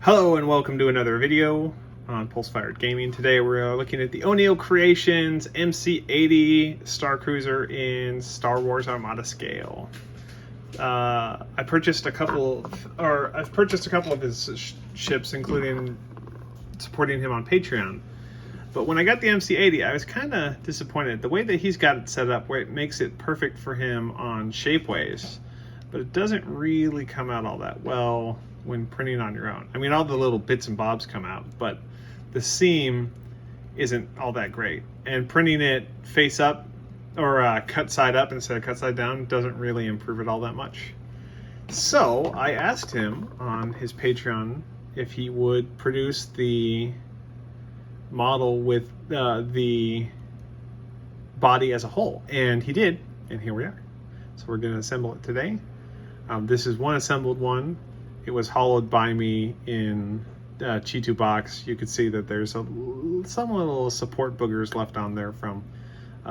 Hello and welcome to another video on Pulse-Fired Gaming. Today we're looking at the Onil Creations MC80 Star Cruiser in Star Wars Armada scale. I've purchased a couple of his ships, including supporting him on Patreon. But when I got the MC80, I was kind of disappointed. The way that he's got it set up, where it makes it perfect for him on shapeways, but it doesn't really come out all that well when printing on your own. I mean, all the little bits and bobs come out, but the seam isn't all that great. And printing it face up or cut side up instead of cut side down doesn't really improve it all that much. So I asked him on his Patreon if he would produce the model with the body as a whole, and he did, and here we are. So we're going to assemble it today. This is one assembled one. It was hollowed by me in Chi2 box. You could see that there's some little support boogers left on there from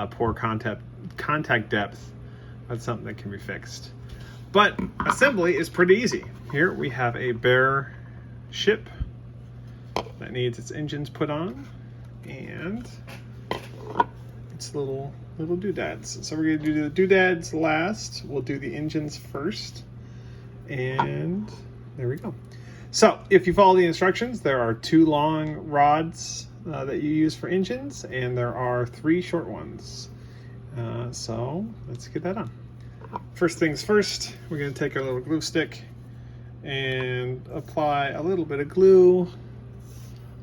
poor contact depth. That's something that can be fixed. But assembly is pretty easy. Here we have a bare ship that needs its engines put on and its little doodads. So we're going to do the doodads last. We'll do the engines first. And there we go. So if you follow the instructions, there are 2 long rods that you use for engines, and there are 3 short ones. So let's get that on. First things first, we're going to take our little glue stick and apply a little bit of glue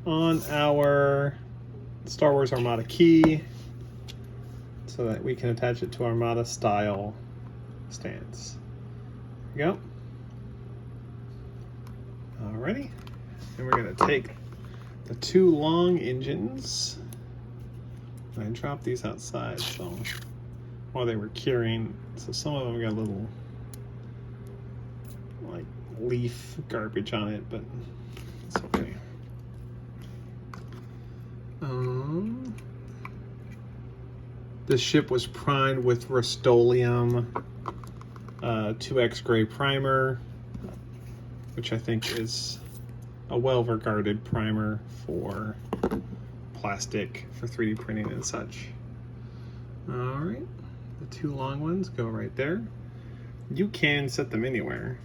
on our Star Wars Armada key so that we can attach it to Armada style stands. There we go. Alrighty, and we're going to take the 2 long engines. I dropped these outside so while they were curing, so some of them got a little like leaf garbage on it, but it's okay. This ship was primed with Rust-Oleum 2X gray primer, which I think is a well-regarded primer for plastic for 3D printing and such. All right, the 2 long ones go right there. You can set them anywhere,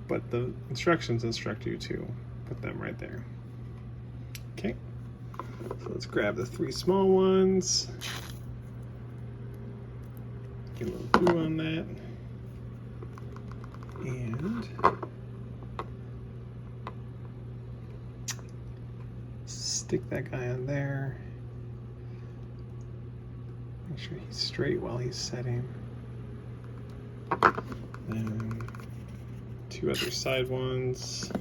but the instructions instruct you to put them right there. Okay, so let's grab the 3 small ones. Get a little glue on that. And stick that guy on there. Make sure he's straight while he's setting. Then 2 other side ones.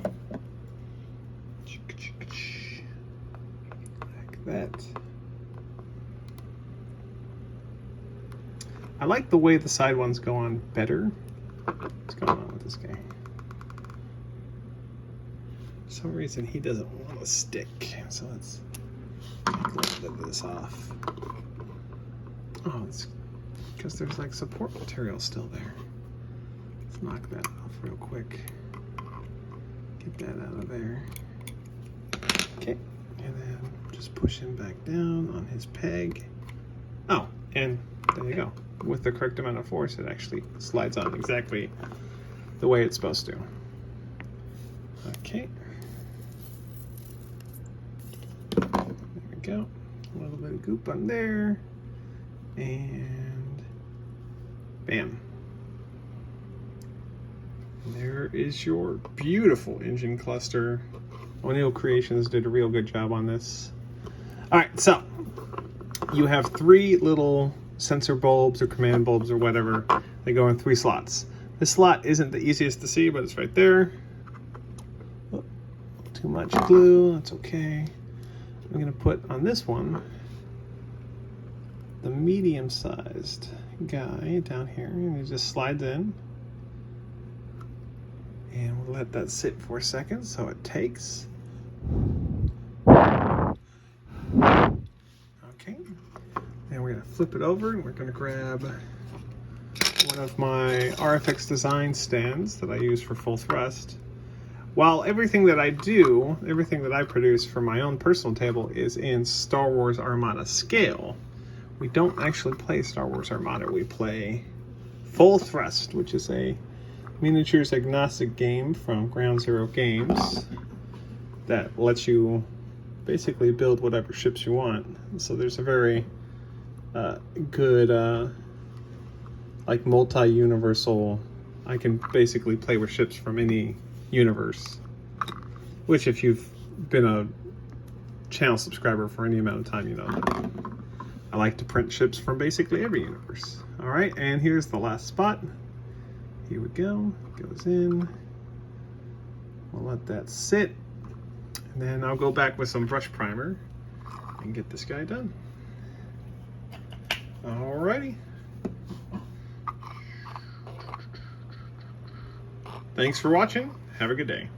Like that. I like the way the side ones go on better. What's going on with this guy? For some reason he doesn't want to stick, so let's take a little bit of this off. Oh, it's because there's like support material still there. Let's knock that off real quick. Get that out of there. Okay, and then just push him back down on his peg. Oh, and there you go. With the correct amount of force, it actually slides on exactly the way it's supposed to. Okay. There we go. A little bit of goop on there. And bam. And there is your beautiful engine cluster. Onil Creations did a real good job on this. All right, so you have 3 little sensor bulbs or command bulbs or whatever. They go in 3 slots. This slot isn't the easiest to see, but it's right there. Oh, too much glue, that's okay. I'm gonna put on this one the medium-sized guy down here, and it just slides in. And we'll let that sit for a second so it takes. Okay. And we're going to flip it over, and we're going to grab one of my RFX design stands that I use for full thrust. While everything that I do, everything that I produce for my own personal table is in Star Wars Armada scale. We don't actually play Star Wars Armada. We play Full Thrust, which is a miniatures agnostic game from Ground Zero Games that lets you basically build whatever ships you want. So there's a very good like multi-universal, I can basically play with ships from any universe, which if you've been a channel subscriber for any amount of time, you know that I like to print ships from basically every universe. All right, and here's the last spot. Here we go, goes in. We'll let that sit. And then I'll go back with some brush primer and get this guy done. Alrighty. Thanks for watching. Have a good day.